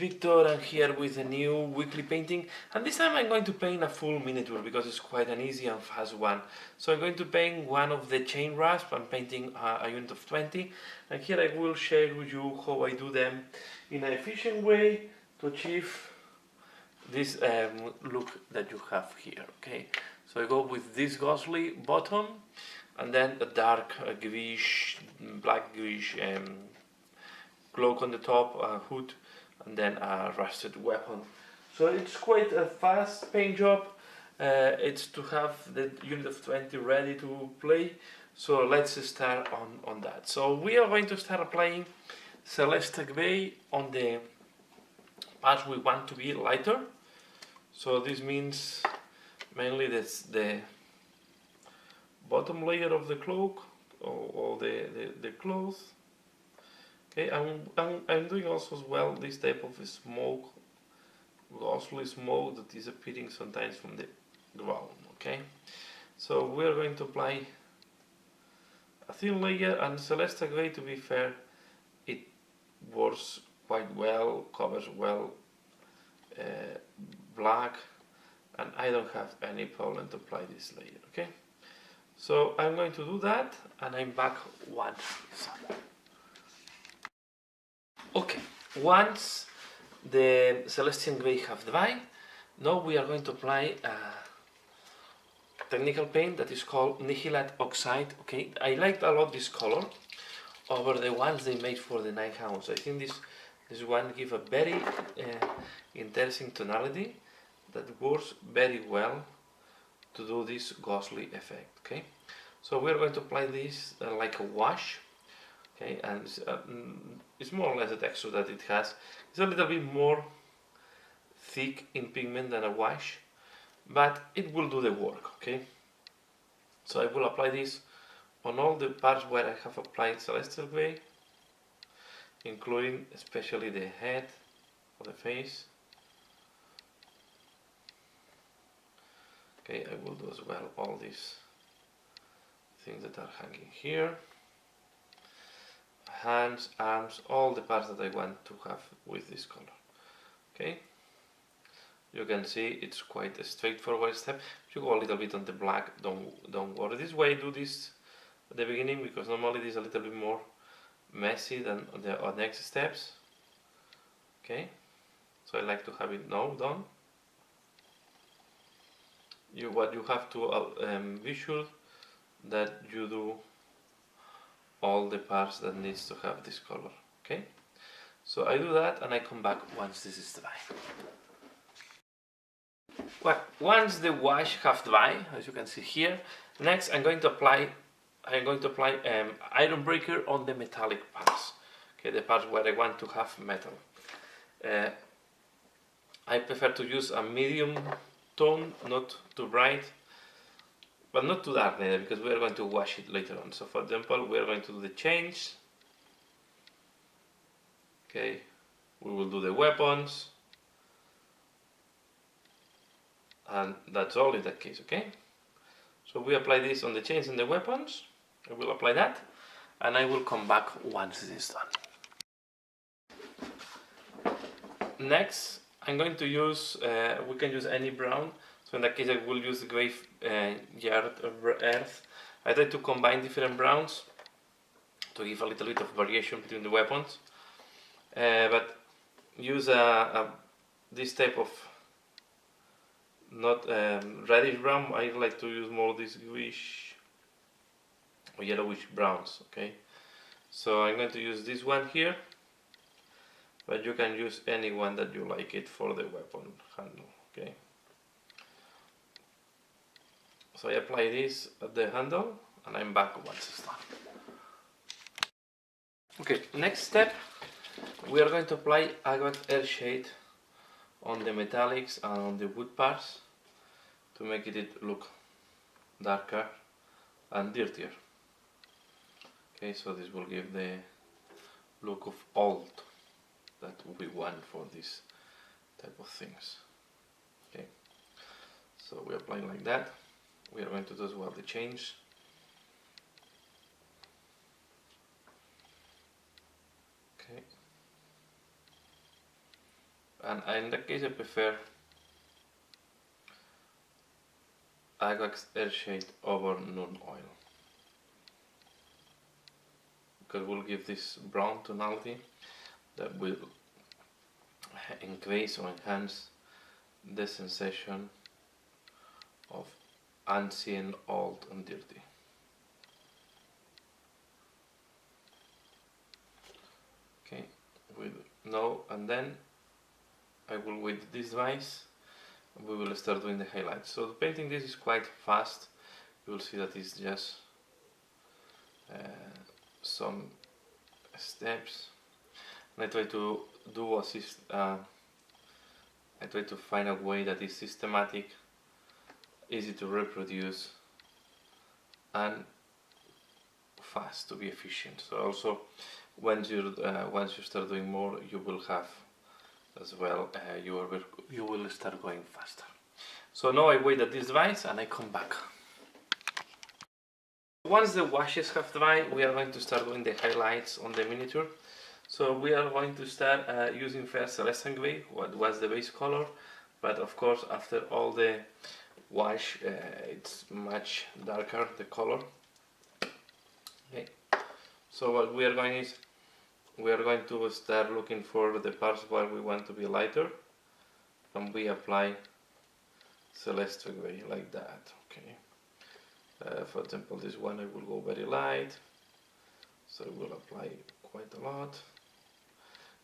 Victor, and here with a new weekly painting, and this time I'm going to paint a full miniature because it's quite an easy and fast one. So I'm going to paint one of the Chainrasp. I'm painting a unit of 20, and here I will share with you how I do them in an efficient way to achieve this look that you have here. Okay, so I go with this ghostly bottom and then a dark greenish, black greenish cloak on the top, hood, and then a rusted weapon. So it's quite a fast paint job. It's to have the unit of 20 ready to play. So let's start on that. So we are going to start applying Celeste Gray on the parts we want to be lighter. So this means mainly that's the bottom layer of the cloak or the clothes. Okay, I'm doing also as well this type of smoke, ghostly smoke that is appearing sometimes from the ground. Okay, so we are going to apply a thin layer, and Celeste Gray, to be fair, it works quite well, covers well black, and I don't have any problem to apply this layer. Okay, so I'm going to do that, and I'm back once. Okay, once the Celestial Grey have dried, now we are going to apply a technical paint that is called Nihilate Oxide. Okay, I liked a lot this color over the ones they made for the Night House. I think this one gives a very interesting tonality that works very well to do this ghostly effect. Okay, so we are going to apply this like a wash. Okay, and it's more or less the texture that it has. It's a little bit more thick in pigment than a wash, but it will do the work. Okay, so I will apply this on all the parts where I have applied Celestial Grey, including especially the head or the face. Okay, I will do as well all these things that are hanging here. Hands, arms, all the parts that I want to have with this color. Okay, you can see it's quite a straightforward step. If you go a little bit on the black, don't worry. This way I do this at the beginning because normally this is a little bit more messy than on the next steps. Okay, so I like to have it now done. What you have to be sure that you do all the parts that needs to have this color. Okay, so I do that and I come back once this is dry. Well, once the wash have dry, as you can see here, next I'm going to apply iron breaker on the metallic parts. Okay, the parts where I want to have metal. I prefer to use a medium tone, not too bright, but not too dark either, because we are going to wash it later on. So for example, we are going to do the chains. Okay, we will do the weapons, and that's all in that case. Okay, so we apply this on the chains and the weapons. I will apply that, and I will come back once it is done. Next, I'm going to use, we can use any brown. So in that case I will use the grey yard of earth. I try to combine different browns to give a little bit of variation between the weapons. But use this type of not reddish brown. I like to use more this greenish or yellowish browns. Okay, so I'm going to use this one here, but you can use any one that you like it for the weapon handle. Okay. So I apply this at the handle and I'm back once it's done. Okay, next step, we are going to apply agate air shade on the metallics and on the wood parts to make it look darker and dirtier. Okay, so this will give the look of old that we want for this type of things. Okay, so we apply like that. We are going to do as well the chains. Okay. and in that case I prefer Agax Airshade over Nun Oil, because we'll give this brown tonality that will increase or enhance the sensation of ancient, old and dirty. Okay, with no, and then I will, with this device, we will start doing the highlights. So the painting, this is quite fast. You will see that it's just some steps, and I try to do I try to find a way that is systematic, easy to reproduce, and fast to be efficient. So also, once you start doing more, you will have as well. You will start going faster. So now I wait at this device and I come back. Once the washes have dried, we are going to start doing the highlights on the miniature. So we are going to start using first Celestial Gray, what was the base color, but of course after all the wash it's much darker, the color. Okay. So what we are going is, we are going to start looking for the parts where we want to be lighter, and we apply Celestial Gray like that. Okay. For example, this one I will go very light, so I will apply quite a lot.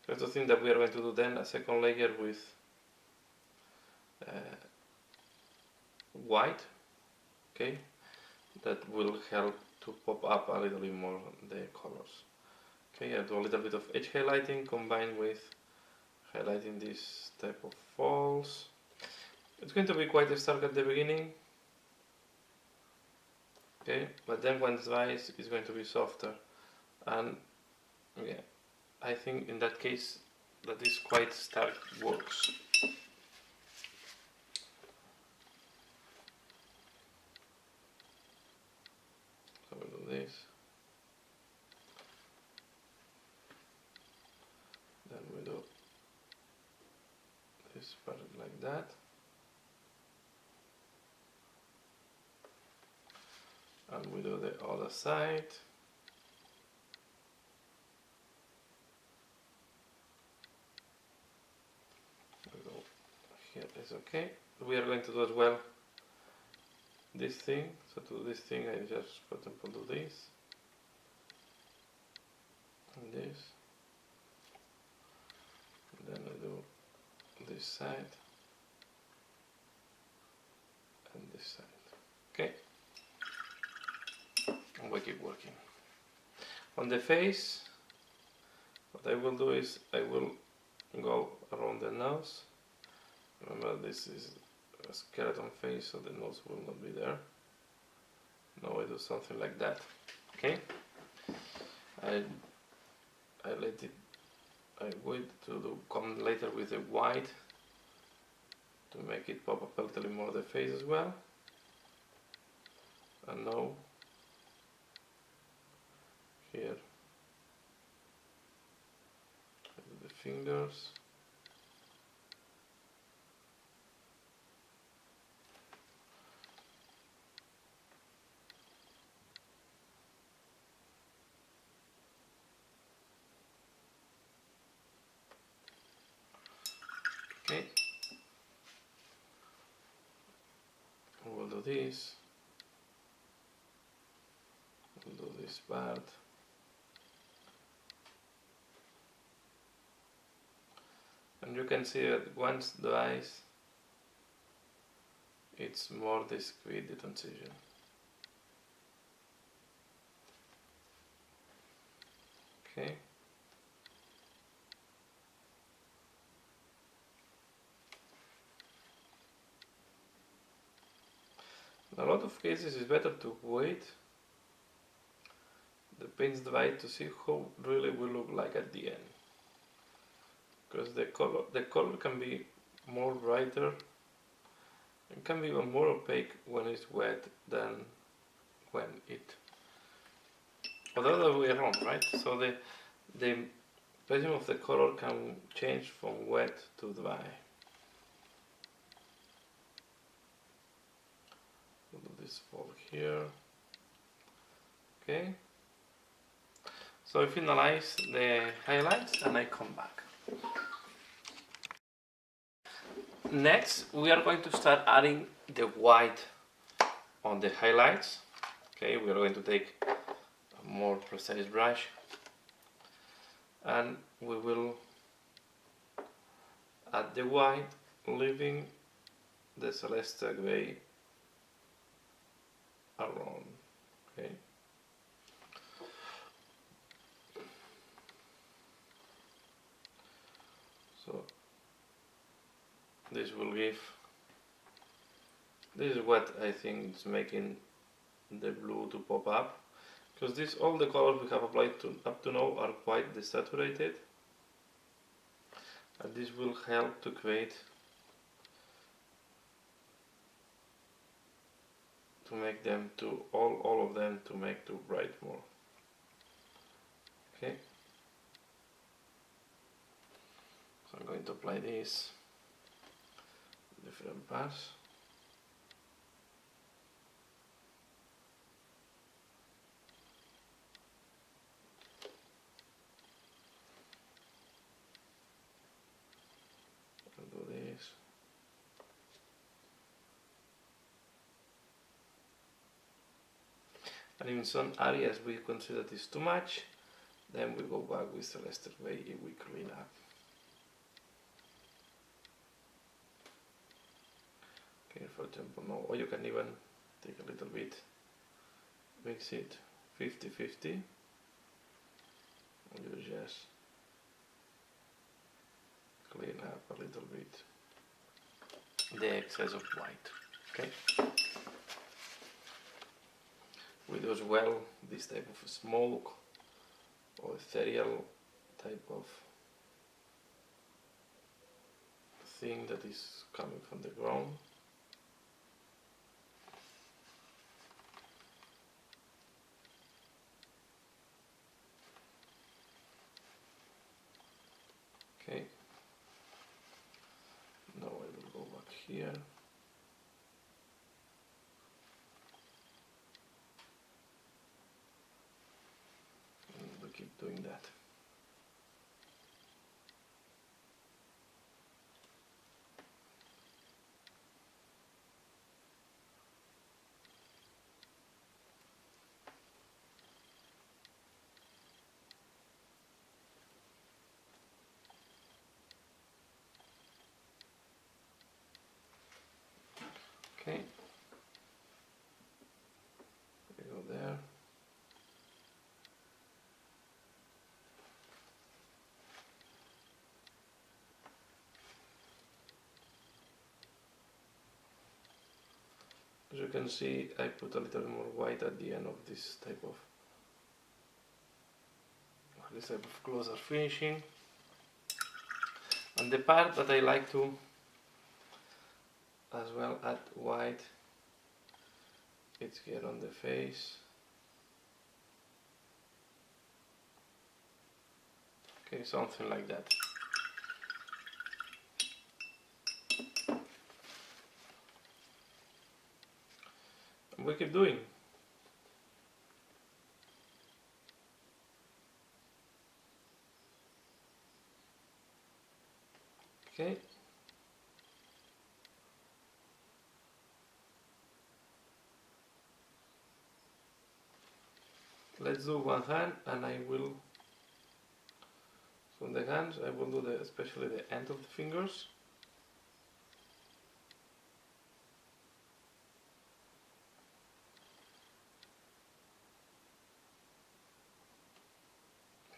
Here's the thing that we are going to do then, a second layer with white, okay, that will help to pop up a little bit more the colors. Okay, I do a little bit of edge highlighting combined with highlighting this type of falls. It's going to be quite stark at the beginning, okay, but then when it dries it's going to be softer, and yeah, I think in that case that is quite stark works. So we'll do this, then we do this part like that, and we do the other side. Here is okay. We are going to do as well this thing. So to this thing I just, for example, do this and this, and then I do this side and this side. Okay, and we keep working. On the face, what I will do is I will go around the nose. Remember, this is a skeleton face, so the nose will not be there. Now I do something like that. Okay, I let it. I wait to come later with the white to make it pop up a little more the face as well. And now here I do the fingers. Okay, we'll do this, we'll do this part, and you can see that once dries, it's more discreet, the transition. Okay. In a lot of cases it's better to wait the paints dry to see how really will look like at the end, because the color can be more brighter and can be even more opaque when it's wet than when it, or the other way around, right? So the spacing of the color can change from wet to dry. We'll do this fold here. Okay. So I finalize the highlights and I come back. Next, we are going to start adding the white on the highlights. Okay, we are going to take a more precise brush and we will add the white, leaving the celestial gray around. Okay. So this will give, this is what I think is making the blue to pop up, because this, all the colors we have applied to up to now are quite desaturated, and this will help to create, to make them to all of them to make too bright more. Okay. So I'm going to apply this different parts. I'll do this. And in some areas we consider this too much, then we go back with Celestial Gray if we clean up. Okay, for example, now, or you can even take a little bit, mix it 50-50, and you just clean up a little bit the excess of white. Okay. We do as well this type of smoke or ethereal type of thing that is coming from the ground. Okay. Now I will go back here. Keep doing that. Okay. We go there. As you can see, I put a little more white at the end of this type of closer finishing. And the part that I like to as well add white, it's here on the face. Okay, something like that. We keep doing. Okay. Let's do one hand, and I will, from the hands, I will do especially the end of the fingers.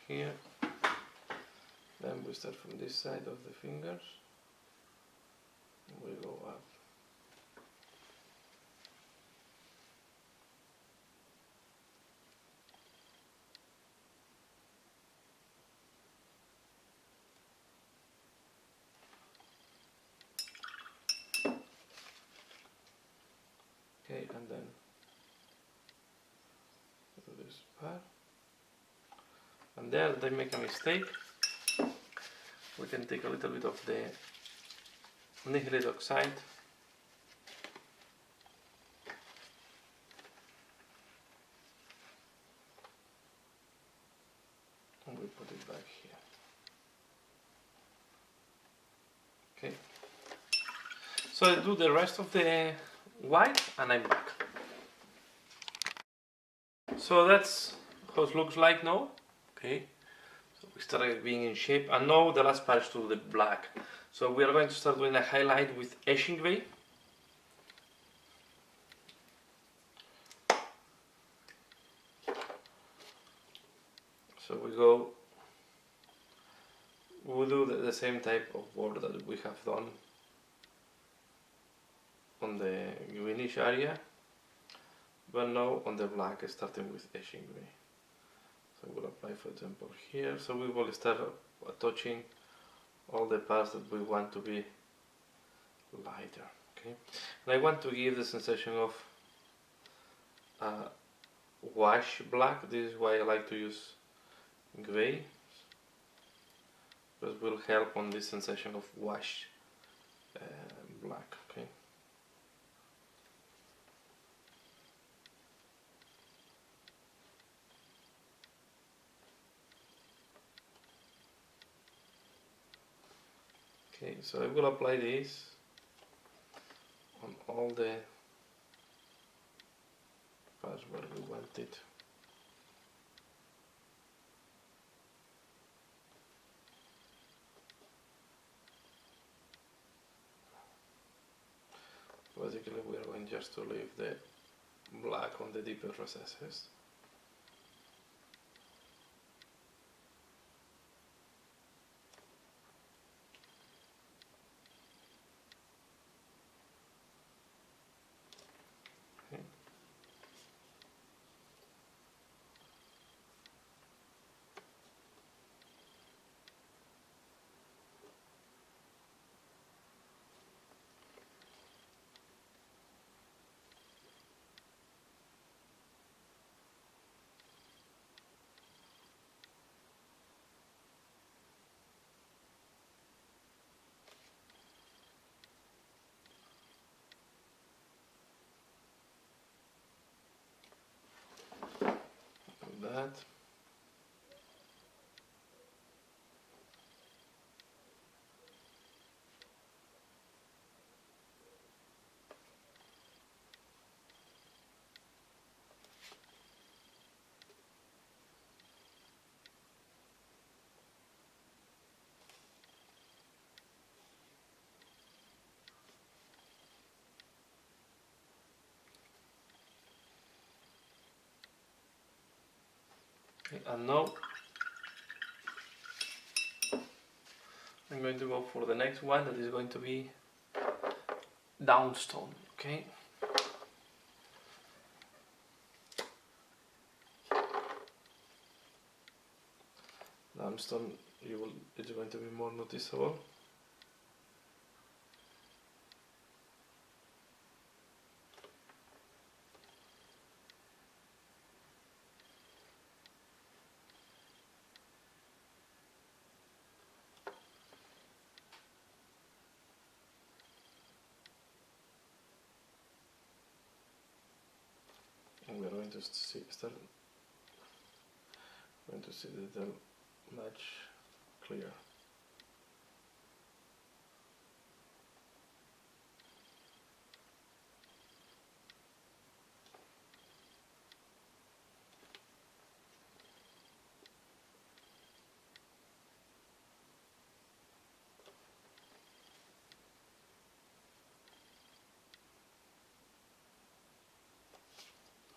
Here, then we start from this side of the fingers, and we go up. Okay, and then do this part. And there they make a mistake. we can take a little bit of the nickel oxide and we put it back here. Okay, so I do the rest of the white and I'm back. So that's how it looks like now. Okay, so we started being in shape, and now the last part is to the black. So we are going to start doing a highlight with etching gray. So we do the same type of work that we have done on the greenish area, but now on the black, starting with etching gray. So we'll apply, for example, here. So we will start touching all the parts that we want to be lighter. Okay, and I want to give the sensation of wash black. This is why I like to use gray, because will help on this sensation of wash black. Okay. Okay, so I will apply this on all the parts where we want it. Basically, we are going just to leave the black on the deeper recesses. Okay. That. Okay, and now I'm going to go for the next one, that is going to be downstone. Okay. Downstone, it's going to be more noticeable. And we're going to see the detail much clearer.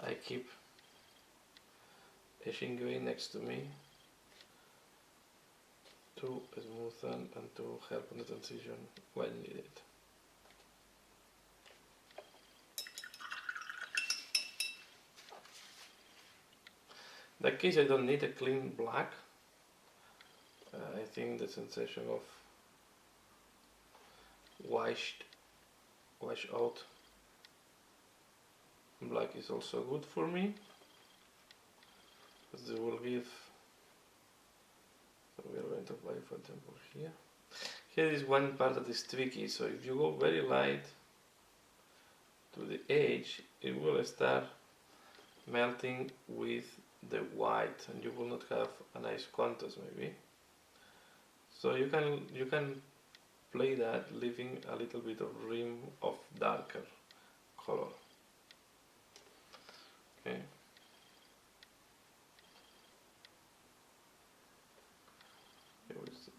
I keep etching gray next to me to smoothen and to help on the transition when needed. In that case, I don't need a clean black. I think the sensation of wash out black is also good for me, because they will give. So we are going to apply, for example, here. Here is one part that is tricky, so if you go very light to the edge, it will start melting with the white and you will not have a nice contrast maybe. So you can play that, leaving a little bit of rim of darker color. Okay. Here we see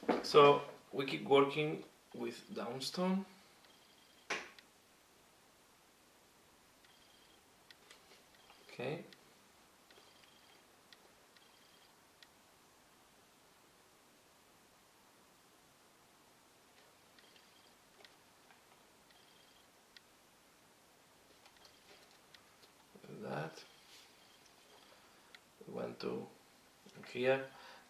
that. So we keep working with downstone. Okay. That. We want to here.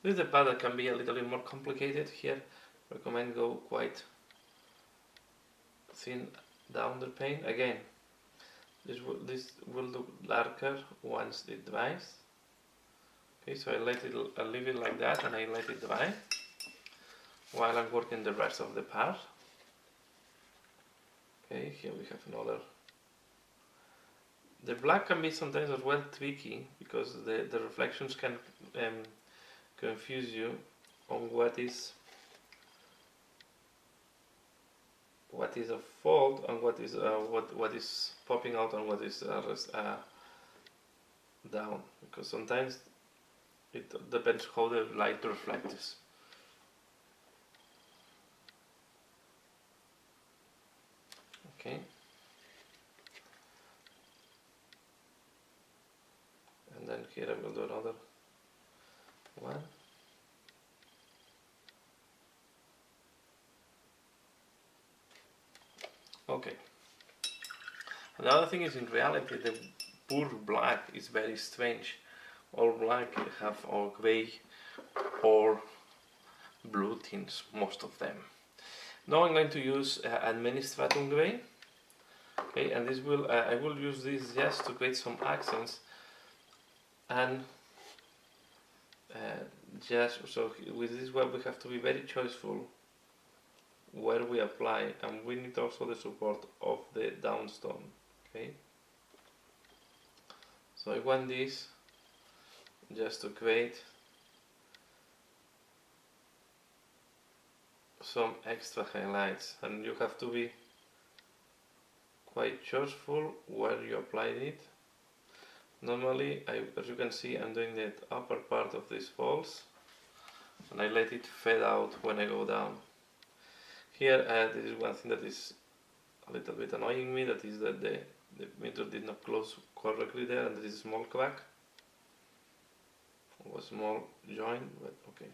This is the part that can be a little bit more complicated. Here, I recommend go quite thin down the paint. Again, this will look darker once it dries. Okay, so I leave it like that and I let it dry while I'm working the rest of the part. Okay, here we have another. The black can be sometimes as well tricky because the reflections can confuse you on what is a fault and what is popping out and what is down, because sometimes it depends how the light reflects. Okay. And then here I will do another one. Okay. Another thing is, in reality, the pure black is very strange. All black have or grey or blue tints, most of them. Now I'm going to use administratum grey. Okay, and this will I will use this just to create some accents, and just so with this one we have to be very choiceful where we apply, and we need also the support of the downstone. Okay, so I want this just to create some extra highlights, and you have to be quite choiceful where you apply it. Normally, as you can see, I'm doing the upper part of these folds and I let it fade out when I go down. Here, this is one thing that is a little bit annoying me, that is that the meter did not close correctly there, and there is a small crack or a small joint, but okay,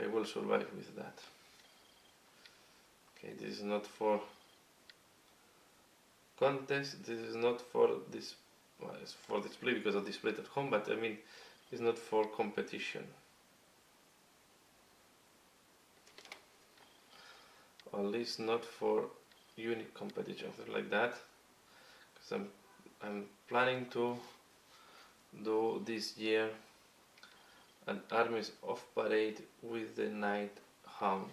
I will survive with that. Okay, this is not for contest, this is not for this, well, it's for display because I display it at home, but I mean it's not for competition, or at least not for unique competition, something like that, because I'm planning to do this year an Armies of Parade with the Night Hound.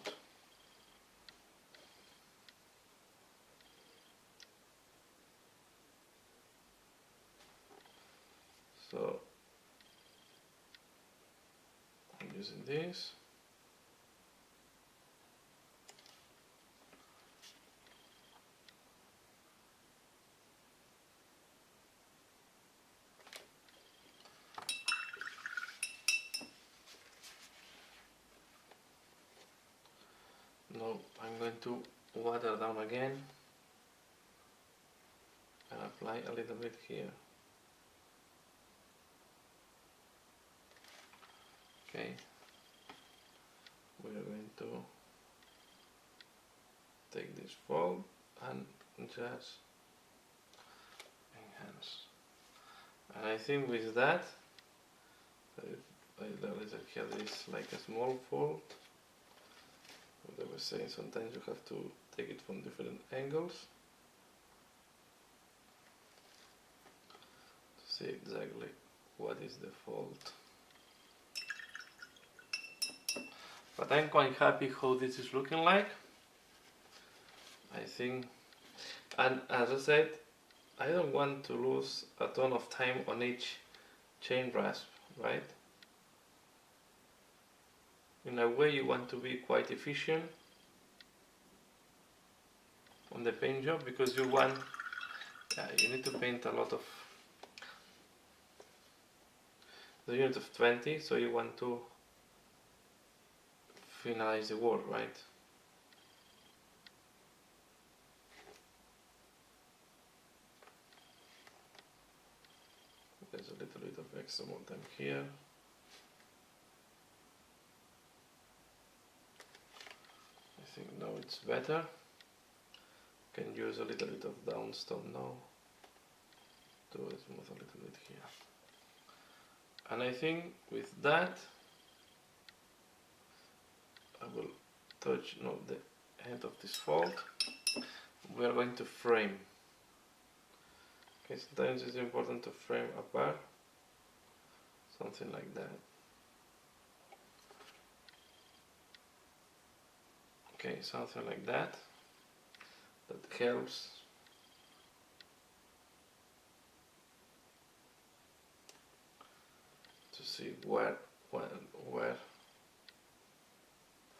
So I'm using this. Now I'm going to water down again and apply a little bit here. Okay, we are going to take this fold and just enhance. And I think with that, here is like a small fold. What I was saying, sometimes you have to take it from different angles see exactly what is the fault. But I'm quite happy how this is looking like. I think, and as I said, I don't want to lose a ton of time on each Chainrasp, right? In a way you want to be quite efficient on the paint job, because you want, you need to paint a lot of the unit of 20, so you want to finalize the work, right? There's a little bit of extra more time here. I think now it's better. Can use a little bit of downstone now to smooth a little bit here. And I think with that I will touch now the end of this fold. We are going to frame. Okay, sometimes it's important to frame apart, something like that. Okay, something like that. That helps. To see where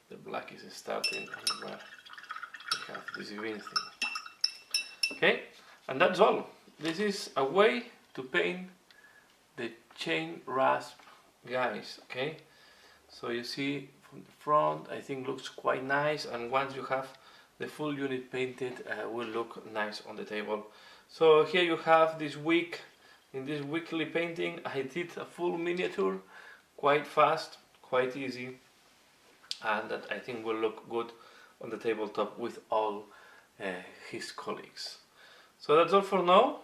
the black is starting and where we have this green thing. Okay, and that's all. This is a way to paint the Chainrasp guys. Okay, so you see from the front, I think looks quite nice, and once you have the full unit painted, will look nice on the table. So here you have this week. In this weekly painting, I did a full miniature, quite fast, quite easy, and that I think will look good on the tabletop with all his colleagues. So that's all for now.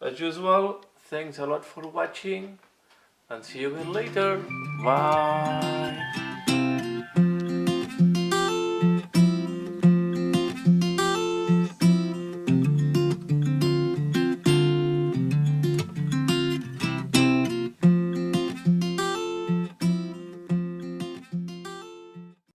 As usual, thanks a lot for watching, and see you again later. Bye!